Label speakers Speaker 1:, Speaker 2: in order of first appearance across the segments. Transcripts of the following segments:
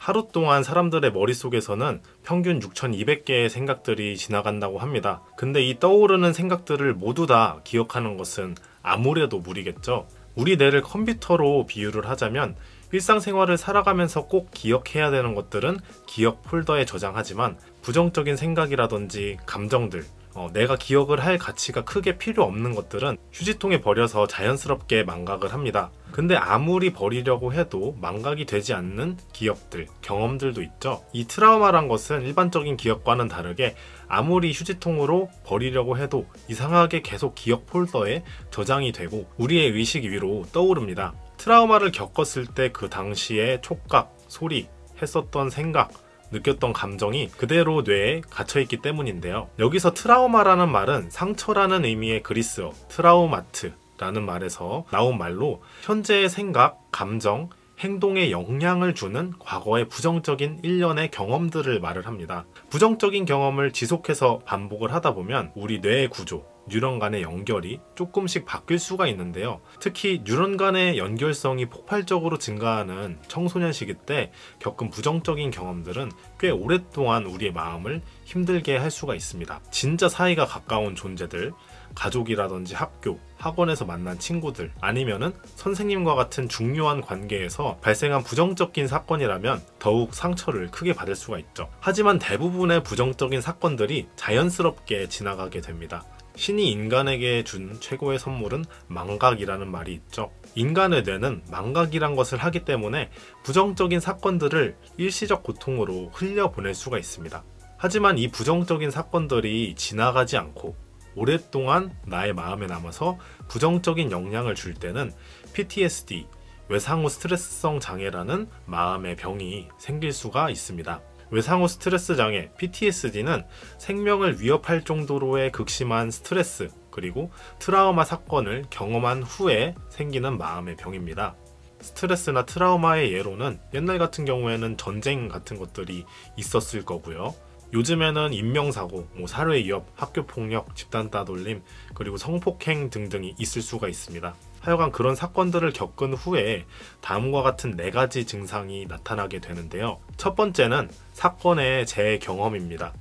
Speaker 1: 하루 동안 사람들의 머릿속에서는 평균 6,200개의 생각들이 지나간다고 합니다. 근데 이 떠오르는 생각들을 모두 다 기억하는 것은 아무래도 무리겠죠. 우리 뇌를 컴퓨터로 비유를 하자면 일상생활을 살아가면서 꼭 기억해야 되는 것들은 기억 폴더에 저장하지만 부정적인 생각이라든지 감정들, 내가 기억을 할 가치가 크게 필요 없는 것들은 휴지통에 버려서 자연스럽게 망각을 합니다. 근데 아무리 버리려고 해도 망각이 되지 않는 기억들, 경험들도 있죠. 이 트라우마란 것은 일반적인 기억과는 다르게 아무리 휴지통으로 버리려고 해도 이상하게 계속 기억 폴더에 저장이 되고 우리의 의식 위로 떠오릅니다. 트라우마를 겪었을 때 그 당시의 촉각, 소리, 했었던 생각, 느꼈던 감정이 그대로 뇌에 갇혀있기 때문인데요. 여기서 트라우마라는 말은 상처라는 의미의 그리스어 트라우마트라는 말에서 나온 말로 현재의 생각, 감정, 행동에 영향을 주는 과거의 부정적인 일련의 경험들을 말을 합니다. 부정적인 경험을 지속해서 반복을 하다 보면 우리 뇌의 구조, 뉴런 간의 연결이 조금씩 바뀔 수가 있는데요. 특히 뉴런 간의 연결성이 폭발적으로 증가하는 청소년 시기 때 겪은 부정적인 경험들은 꽤 오랫동안 우리의 마음을 힘들게 할 수가 있습니다. 진짜 사이가 가까운 존재들, 가족이라든지 학교, 학원에서 만난 친구들, 아니면은 선생님과 같은 중요한 관계에서 발생한 부정적인 사건이라면 더욱 상처를 크게 받을 수가 있죠. 하지만 대부분의 부정적인 사건들이 자연스럽게 지나가게 됩니다. 신이 인간에게 준 최고의 선물은 망각이라는 말이 있죠. 인간의 뇌는 망각이란 것을 하기 때문에 부정적인 사건들을 일시적 고통으로 흘려보낼 수가 있습니다. 하지만 이 부정적인 사건들이 지나가지 않고 오랫동안 나의 마음에 남아서 부정적인 영향을 줄 때는 PTSD, 외상후 스트레스성 장애라는 마음의 병이 생길 수가 있습니다. 외상후 스트레스 장애, PTSD는 생명을 위협할 정도로의 극심한 스트레스, 그리고 트라우마 사건을 경험한 후에 생기는 마음의 병입니다. 스트레스나 트라우마의 예로는 옛날 같은 경우에는 전쟁 같은 것들이 있었을 거고요. 요즘에는 인명사고, 사회 위협, 학교폭력, 집단 따돌림, 그리고 성폭행 등등이 있을 수가 있습니다. 하여간 그런 사건들을 겪은 후에 다음과 같은 4가지 증상이 나타나게 되는데요. 첫 번째는 사건의 재경험입니다.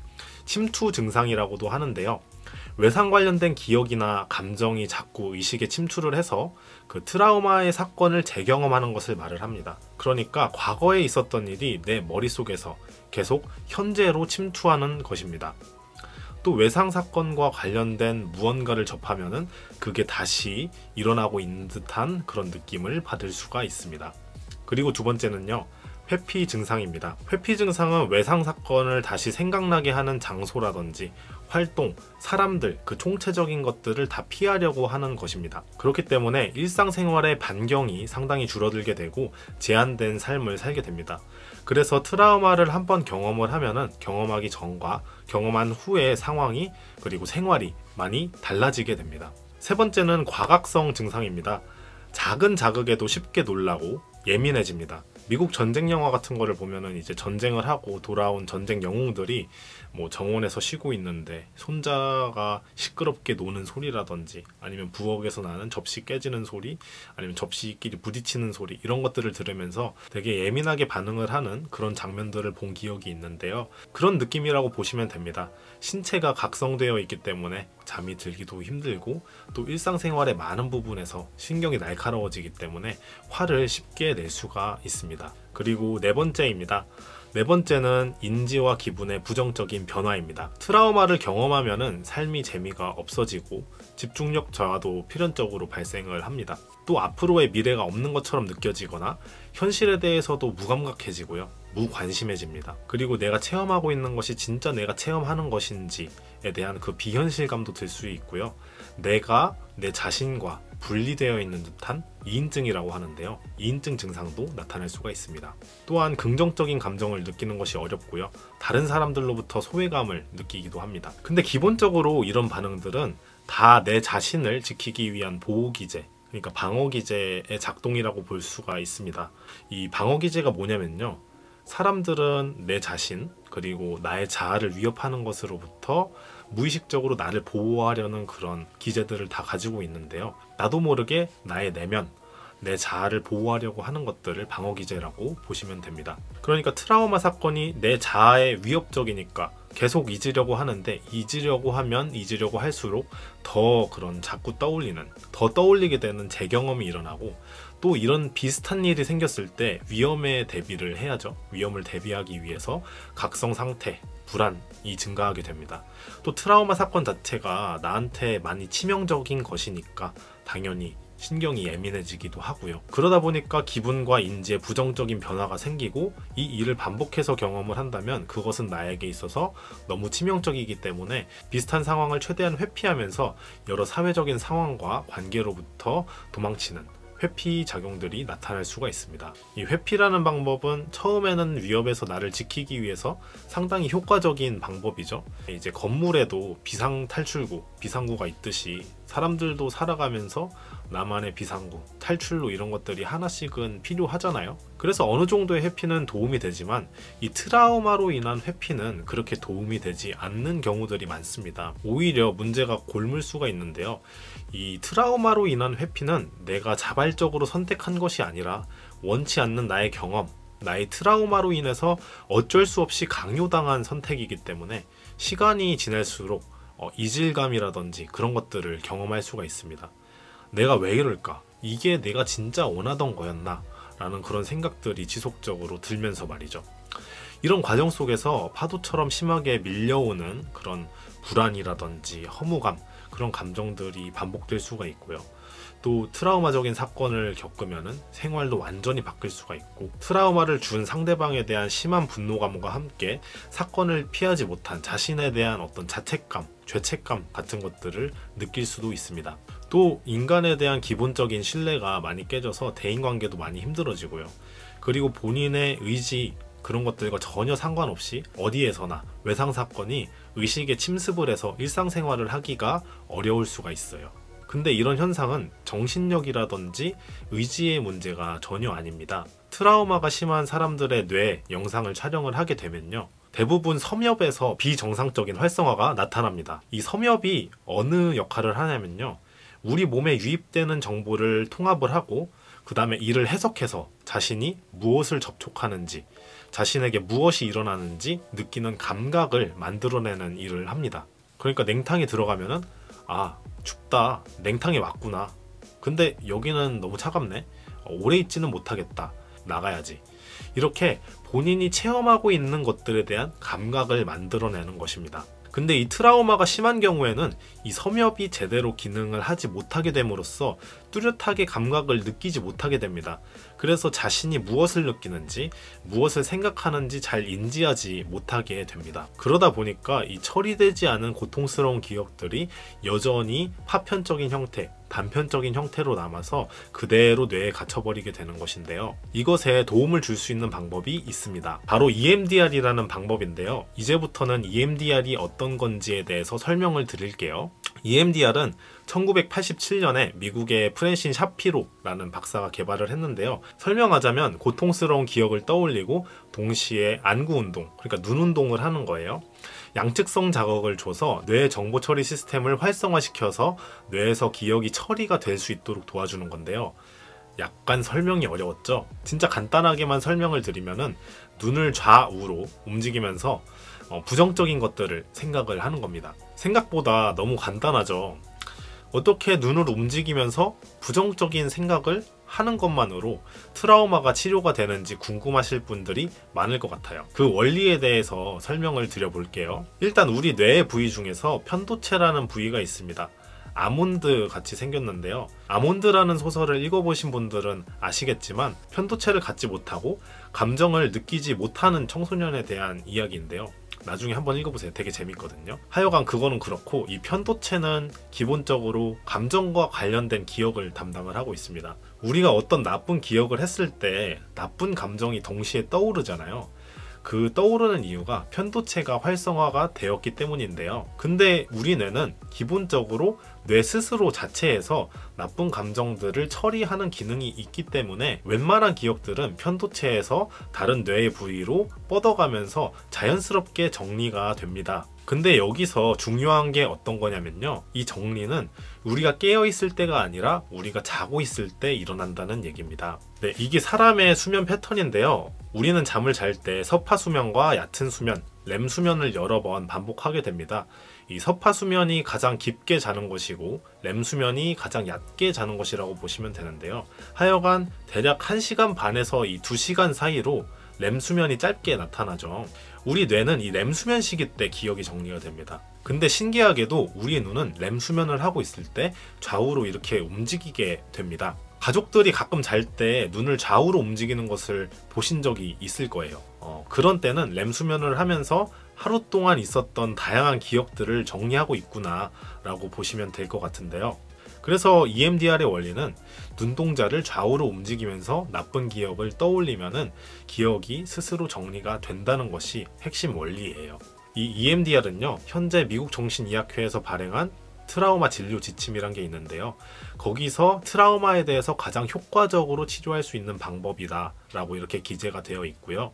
Speaker 1: 침투 증상이라고도 하는데요. 외상 관련된 기억이나 감정이 자꾸 의식에 침투를 해서 그 트라우마의 사건을 재경험하는 것을 말을 합니다. 그러니까 과거에 있었던 일이 내 머릿속에서 계속 현재로 침투하는 것입니다. 또 외상 사건과 관련된 무언가를 접하면은 그게 다시 일어나고 있는 듯한 그런 느낌을 받을 수가 있습니다. 그리고 두 번째는요, 회피 증상입니다. 회피 증상은 외상 사건을 다시 생각나게 하는 장소라든지 활동, 사람들, 그 총체적인 것들을 다 피하려고 하는 것입니다. 그렇기 때문에 일상생활의 반경이 상당히 줄어들게 되고 제한된 삶을 살게 됩니다. 그래서 트라우마를 한번 경험을 하면은 경험하기 전과 경험한 후의 상황이 그리고 생활이 많이 달라지게 됩니다. 세 번째는 과각성 증상입니다. 작은 자극에도 쉽게 놀라고 예민해집니다. 미국 전쟁 영화 같은 거를 보면은 이제 전쟁을 하고 돌아온 전쟁 영웅들이 정원에서 쉬고 있는데 손자가 시끄럽게 노는 소리라든지 아니면 부엌에서 나는 접시 깨지는 소리, 아니면 접시끼리 부딪히는 소리, 이런 것들을 들으면서 되게 예민하게 반응을 하는 그런 장면들을 본 기억이 있는데요. 그런 느낌이라고 보시면 됩니다. 신체가 각성되어 있기 때문에 잠이 들기도 힘들고 또 일상생활의 많은 부분에서 신경이 날카로워지기 때문에 화를 쉽게 낼 수가 있습니다. 그리고 네 번째입니다. 네 번째는 인지와 기분의 부정적인 변화입니다. 트라우마를 경험하면은 삶이 재미가 없어지고 집중력 저하도 필연적으로 발생을 합니다. 또 앞으로의 미래가 없는 것처럼 느껴지거나 현실에 대해서도 무감각해지고요. 무관심해집니다. 그리고 내가 체험하고 있는 것이 진짜 내가 체험하는 것인지에 대한 그 비현실감도 들 수 있고요. 내가 내 자신과 분리되어 있는 듯한 이인증이라고 하는데요. 이인증 증상도 나타날 수가 있습니다. 또한 긍정적인 감정을 느끼는 것이 어렵고요. 다른 사람들로부터 소외감을 느끼기도 합니다. 근데 기본적으로 이런 반응들은 다 내 자신을 지키기 위한 보호기제, 그러니까 방어기제의 작동이라고 볼 수가 있습니다. 이 방어기제가 뭐냐면요, 사람들은 내 자신 그리고 나의 자아를 위협하는 것으로부터 무의식적으로 나를 보호하려는 그런 기제들을 다 가지고 있는데요. 나도 모르게 나의 내면, 내 자아를 보호하려고 하는 것들을 방어기제라고 보시면 됩니다. 그러니까 트라우마 사건이 내 자아에 위협적이니까 계속 잊으려고 하는데, 잊으려고 하면 잊으려고 할수록 더 그런 자꾸 더 떠올리게 되는 재경험이 일어나고, 또 이런 비슷한 일이 생겼을 때 위험에 대비를 해야죠. 위험을 대비하기 위해서 각성 상태, 불안이 증가하게 됩니다. 또 트라우마 사건 자체가 나한테 많이 치명적인 것이니까 당연히 신경이 예민해지기도 하고요. 그러다 보니까 기분과 인지에 부정적인 변화가 생기고, 이 일을 반복해서 경험을 한다면 그것은 나에게 있어서 너무 치명적이기 때문에 비슷한 상황을 최대한 회피하면서 여러 사회적인 상황과 관계로부터 도망치는 회피 작용들이 나타날 수가 있습니다. 이 회피라는 방법은 처음에는 위협에서 나를 지키기 위해서 상당히 효과적인 방법이죠. 이제 건물에도 비상 탈출구, 비상구가 있듯이 사람들도 살아가면서 나만의 비상구, 탈출로 이런 것들이 하나씩은 필요하잖아요. 그래서 어느 정도의 회피는 도움이 되지만 이 트라우마로 인한 회피는 그렇게 도움이 되지 않는 경우들이 많습니다. 오히려 문제가 골물 수가 있는데요. 이 트라우마로 인한 회피는 내가 자발적으로 선택한 것이 아니라 원치 않는 나의 경험, 나의 트라우마로 인해서 어쩔 수 없이 강요당한 선택이기 때문에 시간이 지날수록 이질감이라든지 그런 것들을 경험할 수가 있습니다. 내가 왜 이럴까? 이게 내가 진짜 원하던 거였나? 라는 그런 생각들이 지속적으로 들면서 말이죠. 이런 과정 속에서 파도처럼 심하게 밀려오는 그런 불안이라든지 허무감, 그런 감정들이 반복될 수가 있고요. 또 트라우마적인 사건을 겪으면 생활도 완전히 바뀔 수가 있고, 트라우마를 준 상대방에 대한 심한 분노감과 함께 사건을 피하지 못한 자신에 대한 어떤 자책감, 죄책감 같은 것들을 느낄 수도 있습니다. 또 인간에 대한 기본적인 신뢰가 많이 깨져서 대인관계도 많이 힘들어지고요. 그리고 본인의 의지, 그런 것들과 전혀 상관없이 어디에서나 외상사건이 의식에 침습을 해서 일상생활을 하기가 어려울 수가 있어요. 근데 이런 현상은 정신력이라든지 의지의 문제가 전혀 아닙니다. 트라우마가 심한 사람들의 뇌 영상을 촬영을 하게 되면요, 대부분 섬엽에서 비정상적인 활성화가 나타납니다. 이 섬엽이 어느 역할을 하냐면요, 우리 몸에 유입되는 정보를 통합을 하고 그 다음에 이를 해석해서 자신이 무엇을 접촉하는지, 자신에게 무엇이 일어나는지 느끼는 감각을 만들어내는 일을 합니다. 그러니까 냉탕에 들어가면은 아, 춥다, 냉탕에 왔구나, 근데 여기는 너무 차갑네, 오래 있지는 못하겠다, 나가야지, 이렇게 본인이 체험하고 있는 것들에 대한 감각을 만들어내는 것입니다. 근데 이 트라우마가 심한 경우에는 이 섬엽이 제대로 기능을 하지 못하게 됨으로써 뚜렷하게 감각을 느끼지 못하게 됩니다. 그래서 자신이 무엇을 느끼는지, 무엇을 생각하는지 잘 인지하지 못하게 됩니다. 그러다 보니까 이 처리되지 않은 고통스러운 기억들이 여전히 파편적인 형태, 단편적인 형태로 남아서 그대로 뇌에 갇혀버리게 되는 것인데요. 이것에 도움을 줄 수 있는 방법이 있습니다. 바로 EMDR이라는 방법인데요. 이제부터는 EMDR이 어떤 건지에 대해서 설명을 드릴게요. EMDR은 1987년에 미국의 프랜신 샤피로라는 박사가 개발을 했는데요. 설명하자면 고통스러운 기억을 떠올리고 동시에 안구 운동, 그러니까 눈 운동을 하는 거예요. 양측성 자극을 줘서 뇌 정보 처리 시스템을 활성화시켜서 뇌에서 기억이 처리가 될 수 있도록 도와주는 건데요. 약간 설명이 어려웠죠? 진짜 간단하게만 설명을 드리면은 눈을 좌우로 움직이면서 부정적인 것들을 생각을 하는 겁니다. 생각보다 너무 간단하죠? 어떻게 눈을 움직이면서 부정적인 생각을 하는 것만으로 트라우마가 치료가 되는지 궁금하실 분들이 많을 것 같아요. 그 원리에 대해서 설명을 드려볼게요. 일단 우리 뇌의 부위 중에서 편도체라는 부위가 있습니다. 아몬드 같이 생겼는데요. 아몬드라는 소설을 읽어보신 분들은 아시겠지만 편도체를 갖지 못하고 감정을 느끼지 못하는 청소년에 대한 이야기인데요. 나중에 한번 읽어보세요. 되게 재밌거든요. 하여간 그거는 그렇고, 이 편도체는 기본적으로 감정과 관련된 기억을 담당을 하고 있습니다. 우리가 어떤 나쁜 기억을 했을 때 나쁜 감정이 동시에 떠오르잖아요. 그 떠오르는 이유가 편도체가 활성화가 되었기 때문인데요. 근데 우리 뇌는 기본적으로 뇌 스스로 자체에서 나쁜 감정들을 처리하는 기능이 있기 때문에 웬만한 기억들은 편도체에서 다른 뇌의 부위로 뻗어가면서 자연스럽게 정리가 됩니다. 근데 여기서 중요한 게 어떤 거냐면요, 이 정리는 우리가 깨어 있을 때가 아니라 우리가 자고 있을 때 일어난다는 얘기입니다. 네, 이게 사람의 수면 패턴인데요, 우리는 잠을 잘 때 서파 수면과 얕은 수면, 렘 수면을 여러 번 반복하게 됩니다. 이 서파 수면이 가장 깊게 자는 것이고 렘 수면이 가장 얕게 자는 것이라고 보시면 되는데요, 하여간 대략 1시간 반에서 이 2시간 사이로 렘 수면이 짧게 나타나죠. 우리 뇌는 이 렘 수면 시기 때 기억이 정리가 됩니다. 근데 신기하게도 우리 눈은 렘 수면을 하고 있을 때 좌우로 이렇게 움직이게 됩니다. 가족들이 가끔 잘 때 눈을 좌우로 움직이는 것을 보신 적이 있을 거예요. 그런 때는 렘 수면을 하면서 하루 동안 있었던 다양한 기억들을 정리하고 있구나 라고 보시면 될 것 같은데요. 그래서 EMDR의 원리는 눈동자를 좌우로 움직이면서 나쁜 기억을 떠올리면은 기억이 스스로 정리가 된다는 것이 핵심 원리예요. 이 EMDR은요, 현재 미국 정신의학회에서 발행한 트라우마 진료 지침이란 게 있는데요, 거기서 트라우마에 대해서 가장 효과적으로 치료할 수 있는 방법이다 라고 이렇게 기재가 되어 있고요.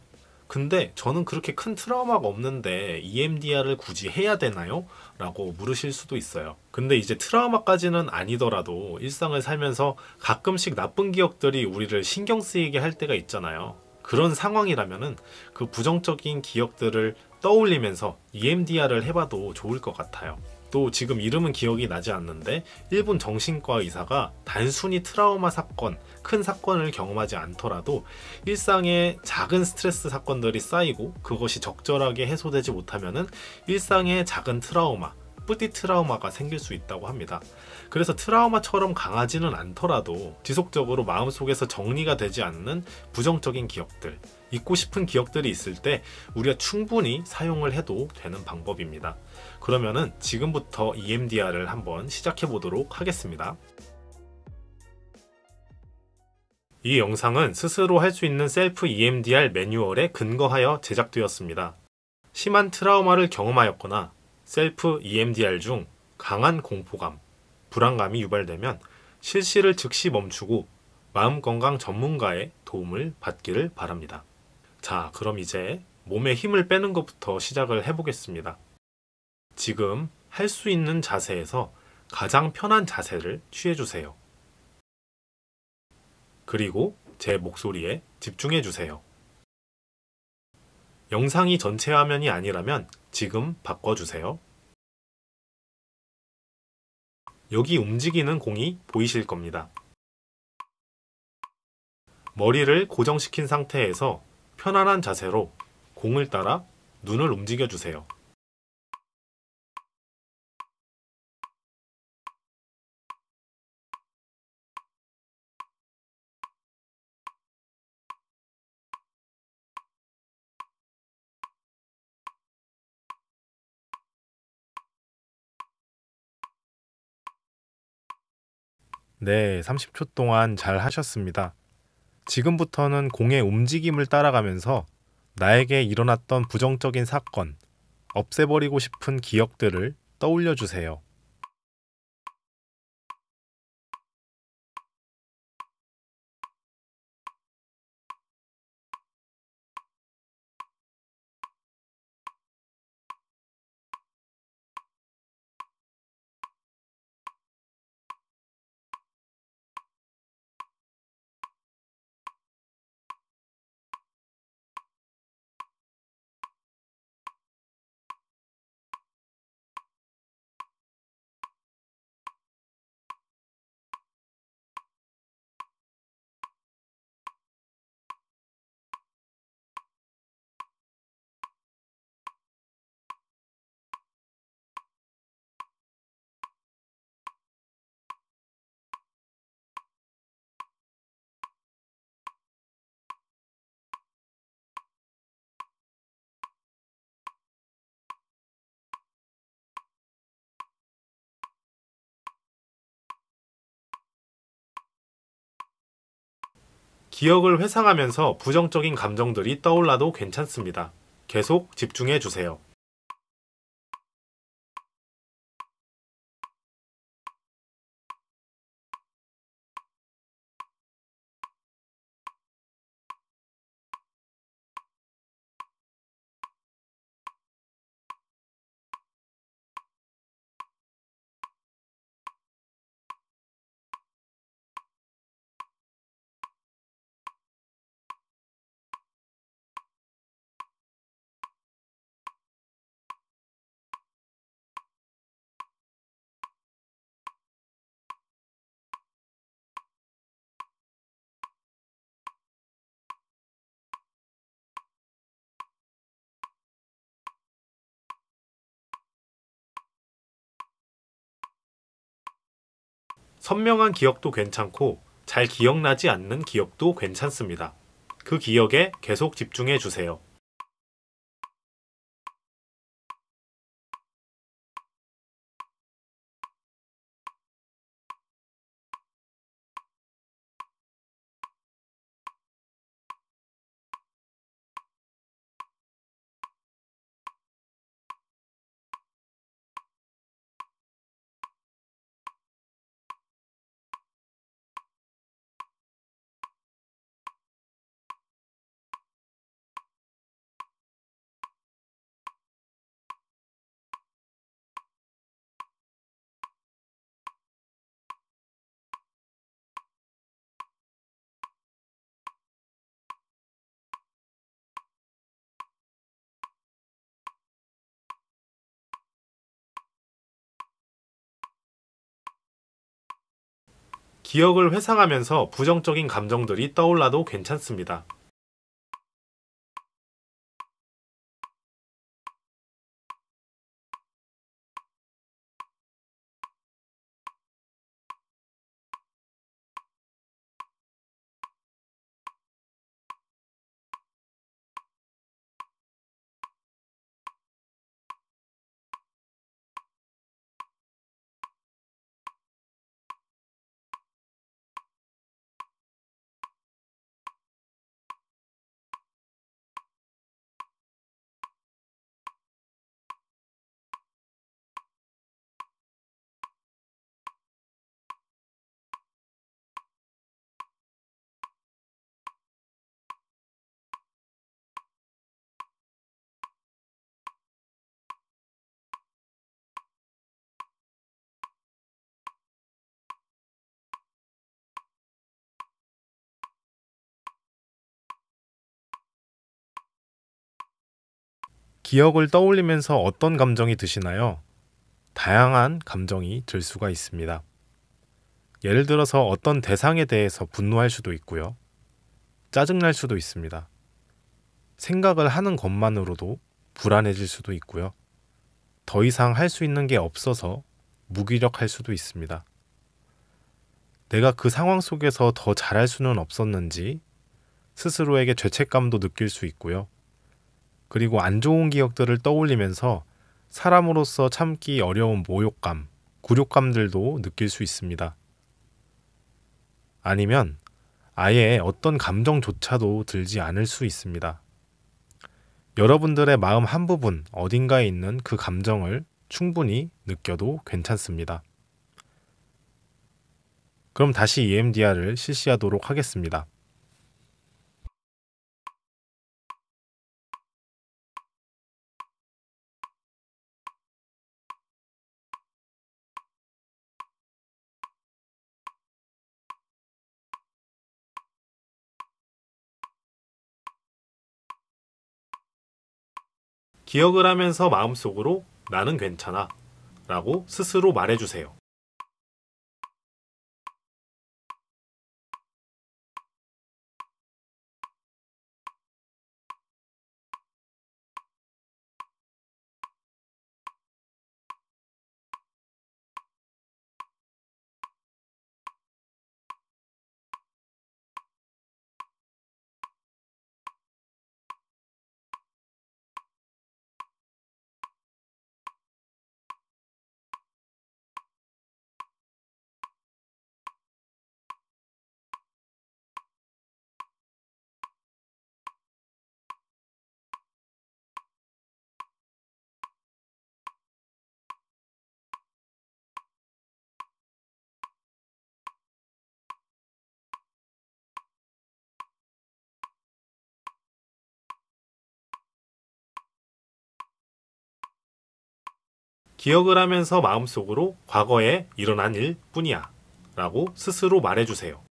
Speaker 1: 근데 저는 그렇게 큰 트라우마가 없는데 EMDR을 굳이 해야 되나요? 라고 물으실 수도 있어요. 근데 이제 트라우마까지는 아니더라도 일상을 살면서 가끔씩 나쁜 기억들이 우리를 신경 쓰이게 할 때가 있잖아요. 그런 상황이라면은 그 부정적인 기억들을 떠올리면서 EMDR을 해봐도 좋을 것 같아요. 또 지금 이름은 기억이 나지 않는데 일본 정신과 의사가 단순히 트라우마 사건, 큰 사건을 경험하지 않더라도 일상에 작은 스트레스 사건들이 쌓이고 그것이 적절하게 해소되지 못하면은 일상의 작은 트라우마, 뿌띠 트라우마가 생길 수 있다고 합니다. 그래서 트라우마처럼 강하지는 않더라도 지속적으로 마음속에서 정리가 되지 않는 부정적인 기억들, 잊고 싶은 기억들이 있을 때 우리가 충분히 사용을 해도 되는 방법입니다. 그러면은 지금부터 EMDR을 한번 시작해 보도록 하겠습니다. 이 영상은 스스로 할 수 있는 셀프 EMDR 매뉴얼에 근거하여 제작되었습니다. 심한 트라우마를 경험하였거나 셀프 EMDR 중 강한 공포감, 불안감이 유발되면 실시를 즉시 멈추고 마음건강 전문가의 도움을 받기를 바랍니다. 자, 그럼 이제 몸에 힘을 빼는 것부터 시작을 해보겠습니다. 지금 할 수 있는 자세에서 가장 편한 자세를 취해주세요. 그리고 제 목소리에 집중해주세요. 영상이 전체 화면이 아니라면 지금 바꿔주세요. 여기 움직이는 공이 보이실 겁니다. 머리를 고정시킨 상태에서 편안한 자세로 공을 따라 눈을 움직여주세요. 네, 30초 동안 잘 하셨습니다. 지금부터는 공의 움직임을 따라가면서 나에게 일어났던 부정적인 사건, 없애버리고 싶은 기억들을 떠올려 주세요. 기억을 회상하면서 부정적인 감정들이 떠올라도 괜찮습니다. 계속 집중해 주세요. 선명한 기억도 괜찮고 잘 기억나지 않는 기억도 괜찮습니다. 그 기억에 계속 집중해 주세요. 기억을 회상하면서 부정적인 감정들이 떠올라도 괜찮습니다. 기억을 떠올리면서 어떤 감정이 드시나요? 다양한 감정이 들 수가 있습니다. 예를 들어서 어떤 대상에 대해서 분노할 수도 있고요. 짜증날 수도 있습니다. 생각을 하는 것만으로도 불안해질 수도 있고요. 더 이상 할 수 있는 게 없어서 무기력할 수도 있습니다. 내가 그 상황 속에서 더 잘할 수는 없었는지 스스로에게 죄책감도 느낄 수 있고요. 그리고 안 좋은 기억들을 떠올리면서 사람으로서 참기 어려운 모욕감, 굴욕감들도 느낄 수 있습니다. 아니면 아예 어떤 감정조차도 들지 않을 수 있습니다. 여러분들의 마음 한 부분 어딘가에 있는 그 감정을 충분히 느껴도 괜찮습니다. 그럼 다시 EMDR을 실시하도록 하겠습니다. 기억을 하면서 마음속으로 나는 괜찮아 라고 스스로 말해주세요. 기억을 하면서 마음속으로 과거에 일어난 일 뿐이야 라고 스스로 말해주세요.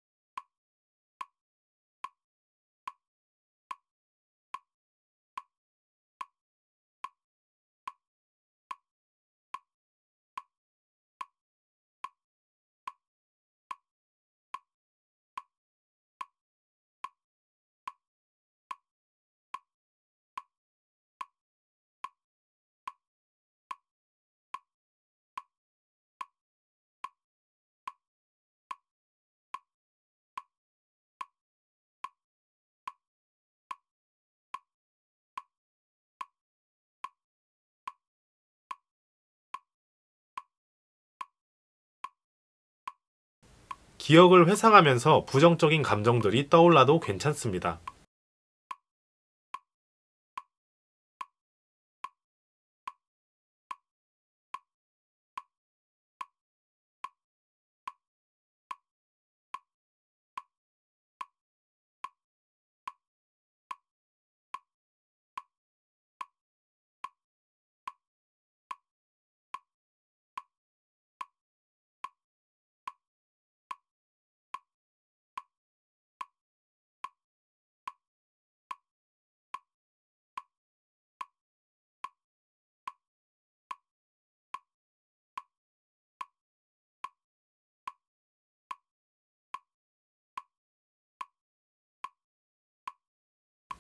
Speaker 1: 기억을 회상하면서 부정적인 감정들이 떠올라도 괜찮습니다.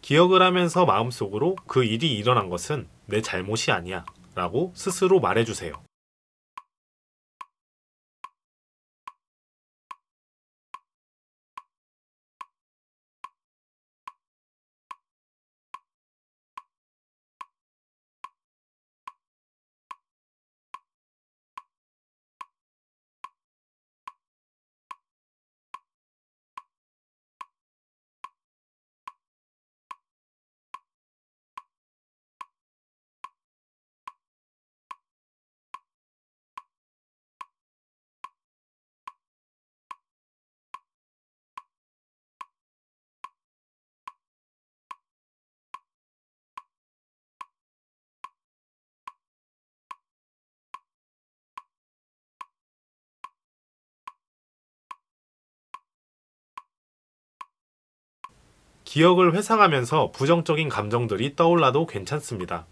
Speaker 1: 기억을 하면서 마음속으로 그 일이 일어난 것은 내 잘못이 아니야 라고 스스로 말해주세요. 기억을 회상하면서 부정적인 감정들이 떠올라도 괜찮습니다.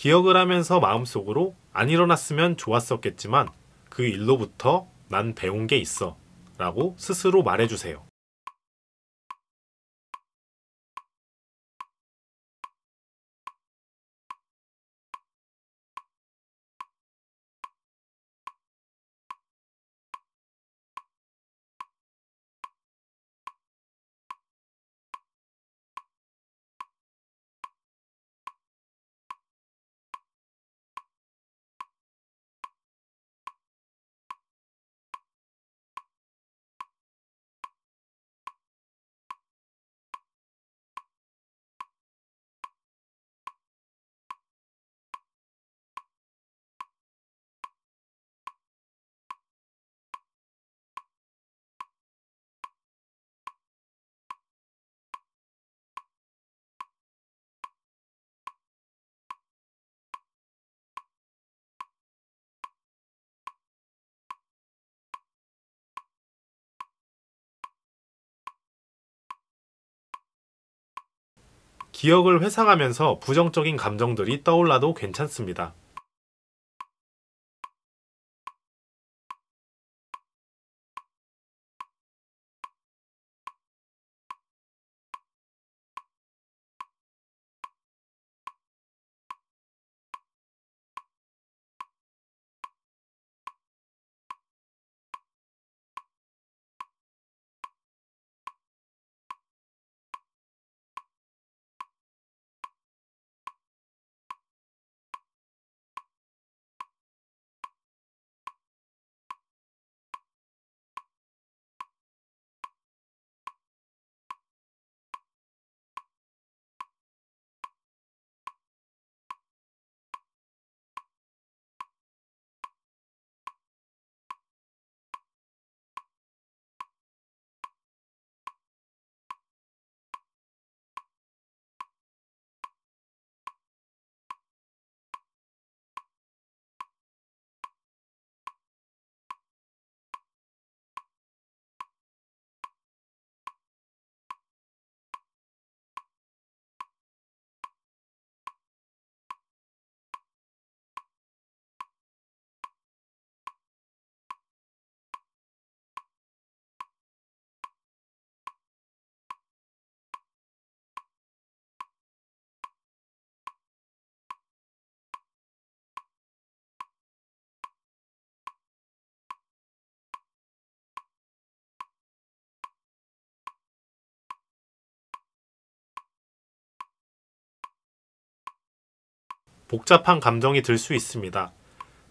Speaker 1: 기억을 하면서 마음속으로 안 일어났으면 좋았었겠지만 그 일로부터 난 배운 게 있어 라고 스스로 말해주세요. 기억을 회상하면서 부정적인 감정들이 떠올라도 괜찮습니다. 복잡한 감정이 들 수 있습니다.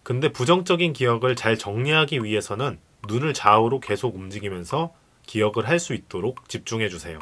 Speaker 1: 근데 부정적인 기억을 잘 정리하기 위해서는 눈을 좌우로 계속 움직이면서 기억을 할 수 있도록 집중해 주세요.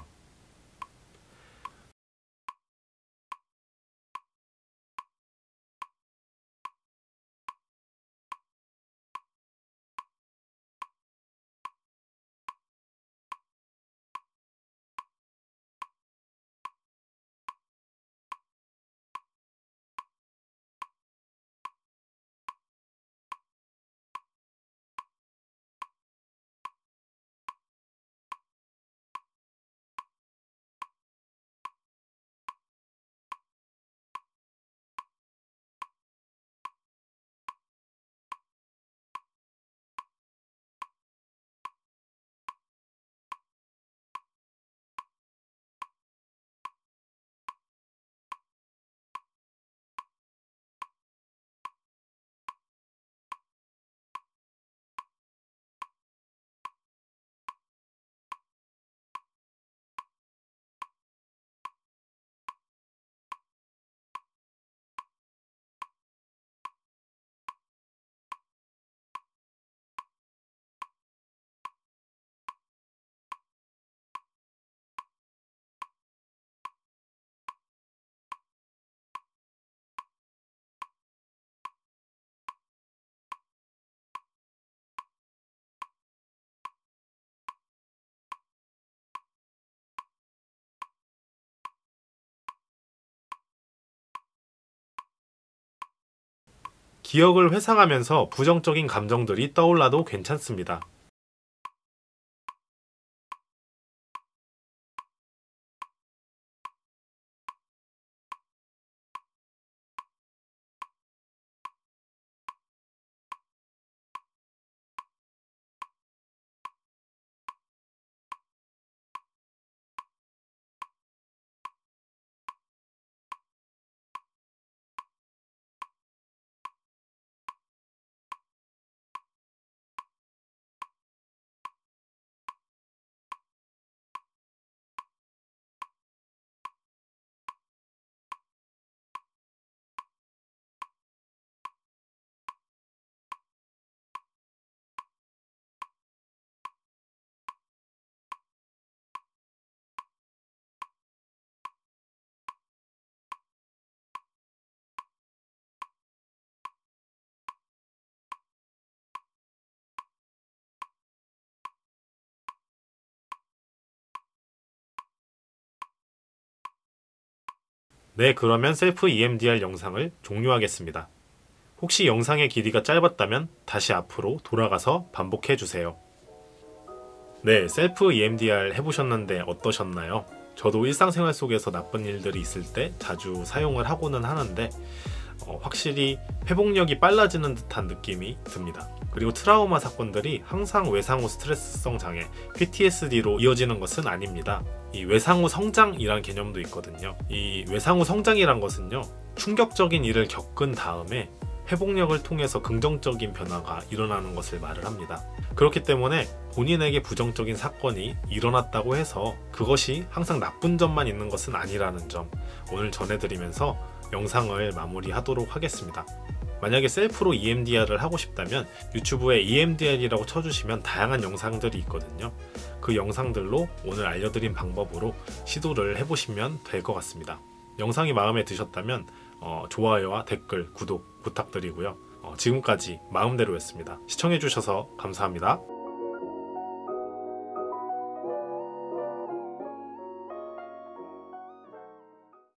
Speaker 1: 기억을 회상하면서 부정적인 감정들이 떠올라도 괜찮습니다. 네, 그러면 셀프 EMDR 영상을 종료하겠습니다. 혹시 영상의 길이가 짧았다면 다시 앞으로 돌아가서 반복해 주세요. 네, 셀프 EMDR 해보셨는데 어떠셨나요? 저도 일상생활 속에서 나쁜 일들이 있을 때 자주 사용을 하고는 하는데 확실히 회복력이 빨라지는 듯한 느낌이 듭니다. 그리고 트라우마 사건들이 항상 외상 후 스트레스성 장애, PTSD로 이어지는 것은 아닙니다. 이 외상 후 성장이라는 개념도 있거든요. 이 외상 후 성장이란 것은요, 충격적인 일을 겪은 다음에 회복력을 통해서 긍정적인 변화가 일어나는 것을 말을 합니다. 그렇기 때문에 본인에게 부정적인 사건이 일어났다고 해서 그것이 항상 나쁜 점만 있는 것은 아니라는 점 오늘 전해드리면서 영상을 마무리하도록 하겠습니다. 만약에 셀프로 EMDR을 하고 싶다면 유튜브에 EMDR이라고 쳐주시면 다양한 영상들이 있거든요. 그 영상들로 오늘 알려드린 방법으로 시도를 해보시면 될 것 같습니다. 영상이 마음에 드셨다면 좋아요와 댓글, 구독 부탁드리고요. 지금까지 마음대로였습니다. 시청해주셔서 감사합니다.